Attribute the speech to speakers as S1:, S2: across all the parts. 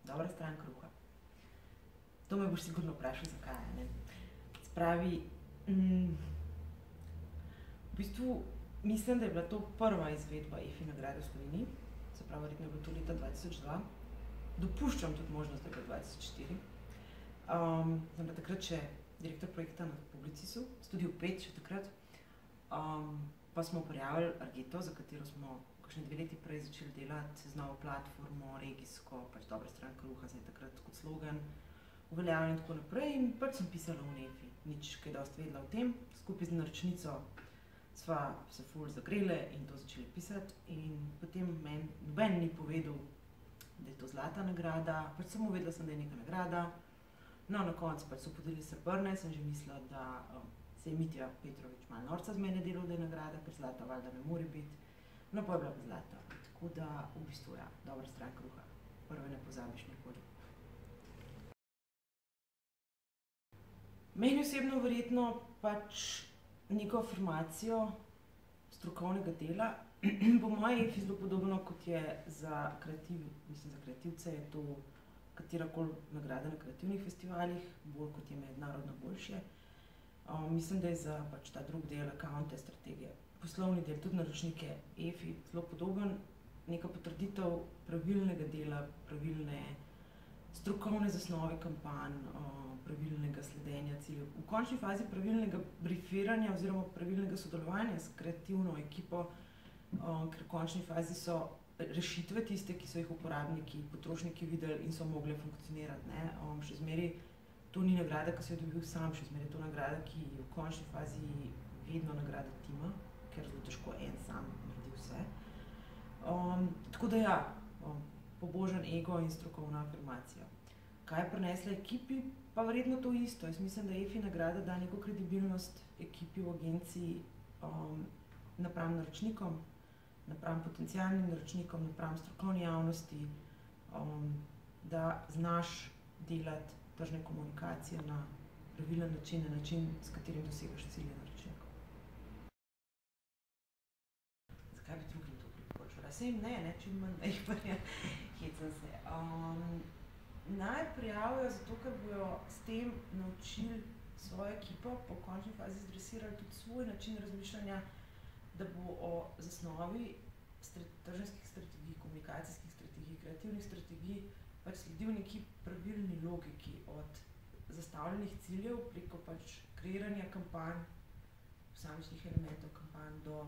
S1: dobra stran kruha. To me boš sigurno vprašal, zakaj, ne? Spravi, v bistvu mislim, da je bila to prva izvedba EFI nagrade v Sloveniji, se pravi, verjetno je bilo to leta 2002. Dopuščam tudi možnost, da je bilo 2004. Sem bila takrat še direktor projekta na Publicisu, Studio 5 še takrat. Pa smo prijavili Argeto, za katero smo kakšne 2 leti prej začeli delati z novo platformo, regijsko, pač dobra stran kruha, zdaj takrat kot slogan, uveljavljen in tako naprej. In pač sem pisala v EFI, nič kaj dosti vedela o tem. Skupaj z naročnico sva se ful zagrele in to začeli pisati. In potem meni noben ni povedal, da je to zlata nagrada, pač samo vedela sem, da je neka nagrada. No, na koncu pač so podelili srebrne, sem že mislila, da se je Mitja Petrovič malo norca z mene delal, da je nagrada, ker zlata valjda ne more biti. No, pa je bila pa zlata. Tako da, v bistvu, ja, dobra stran kruha. Prve ne pozabiš nikoli. Meni osebno verjetno pač neko afirmacijo strokovnega dela. Po moje EFI zelo podobno, kot je za kreativce je to katerakoli nagrada na kreativnih festivalih, bolj kot je mednarodno boljše. Mislim, da je za pač ta drugi del, accounte, strategije, poslovni del, tudi naročnike EFI zelo podoben. Neka potrditev pravilnega dela, pravilne strokovne zasnove kampanj, pravilnega sledenja ciljev. V končni fazi pravilnega brifiranja oziroma pravilnega sodelovanja s kreativno ekipo, ker v končni fazi so rešitve tiste, ki so jih uporabniki, potrošniki videli in so mogle funkcionirati, ne. Še zmeraj to ni nagrada, ki si jo dobil sam, še zmeraj je to nagrada, ki je v končni fazi vedno nagrada tima, ker zelo težko en sam naredi vse. Tako da ja, pobožen ego in strokovna afirmacija. Kaj je prinesla ekipi? Pa verjetno to isto. Jaz mislim, da EFI nagrada da neko kredibilnost ekipi v agenciji napram naročnikom, napram potencialnim naročnikom, napram strokovni javnosti, da znaš delati tržne komunikacije na pravilen način, na način, s katerim dosegaš cilje naročnikov. Zakaj bi drugim to priporočala? Saj ne, čim manj, da jih hecam se. Naj prijavijo zato, ker bojo s tem naučili svojo ekipo, po končni fazi zdresirali tudi svoj način razmišljanja, da bo o zasnovi tržnostnih strategij, komunikacijskih strategij, kreativnih strategij pač sledil neki pravilni logiki od zastavljenih ciljev preko pač kreiranja kampanj, posamičnih elementov kampanj do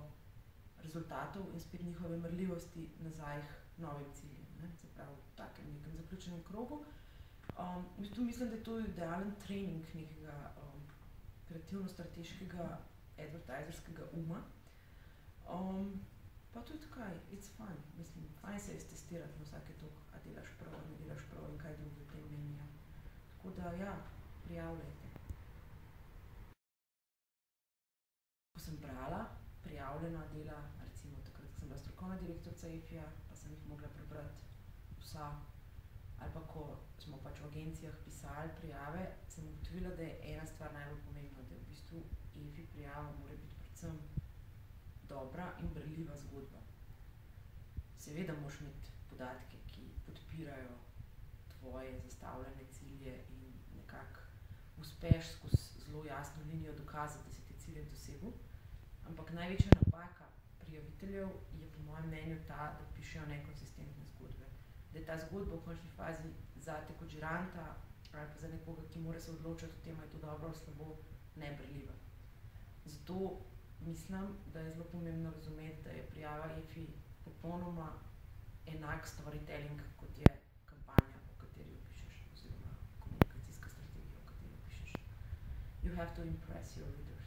S1: rezultatov in spet njihove merljivosti nazaj k novim ciljem, ne, se pravi v takem nekem zaključenem krogu. V bistvu mislim, da je to idealen trening nekega kreativno-strateškega advertiserskega uma. Pa tudi kaj, it's fun, mislim, fajn se je stestirati na vsake toliko, a delaš prav, ne delaš prav in kaj drugi v tem menijo. Tako da ja, prijavljajte. Ko sem brala prijavljena dela, recimo takrat, ko sem bila strokovna direktorica EFI-ja, pa sem jih mogla prebrati vsa, ali pa ko smo pač v agencijah pisali prijave, sem ugotovila, da je ena stvar najbolj pomembna, da je v bistvu EFI prijava mora biti predvsem dobra in berljiva zgodba. Seveda moraš imeti podatke, ki podpirajo tvoje zastavljene cilje in nekako uspeš skozi zelo jasno linijo dokazati, da si te cilje dosegel, ampak največja napaka prijaviteljev je po mojem mnenju ta, da pišejo nekonsistentne zgodbe. Da je ta zgodba v končni fazi zate kot žiranta ali pa za nekoga, ki mora se odločati o tem, ali je to dobro ali slabo, neberljiva. Zato mislim, da je zelo pomembno razumeti, da je prijava EFI popolnoma enak storytelling, kot je kampanja, o kateri pišeš, oziroma komunikacijska strategija, o kateri pišeš. You have to impress your reader.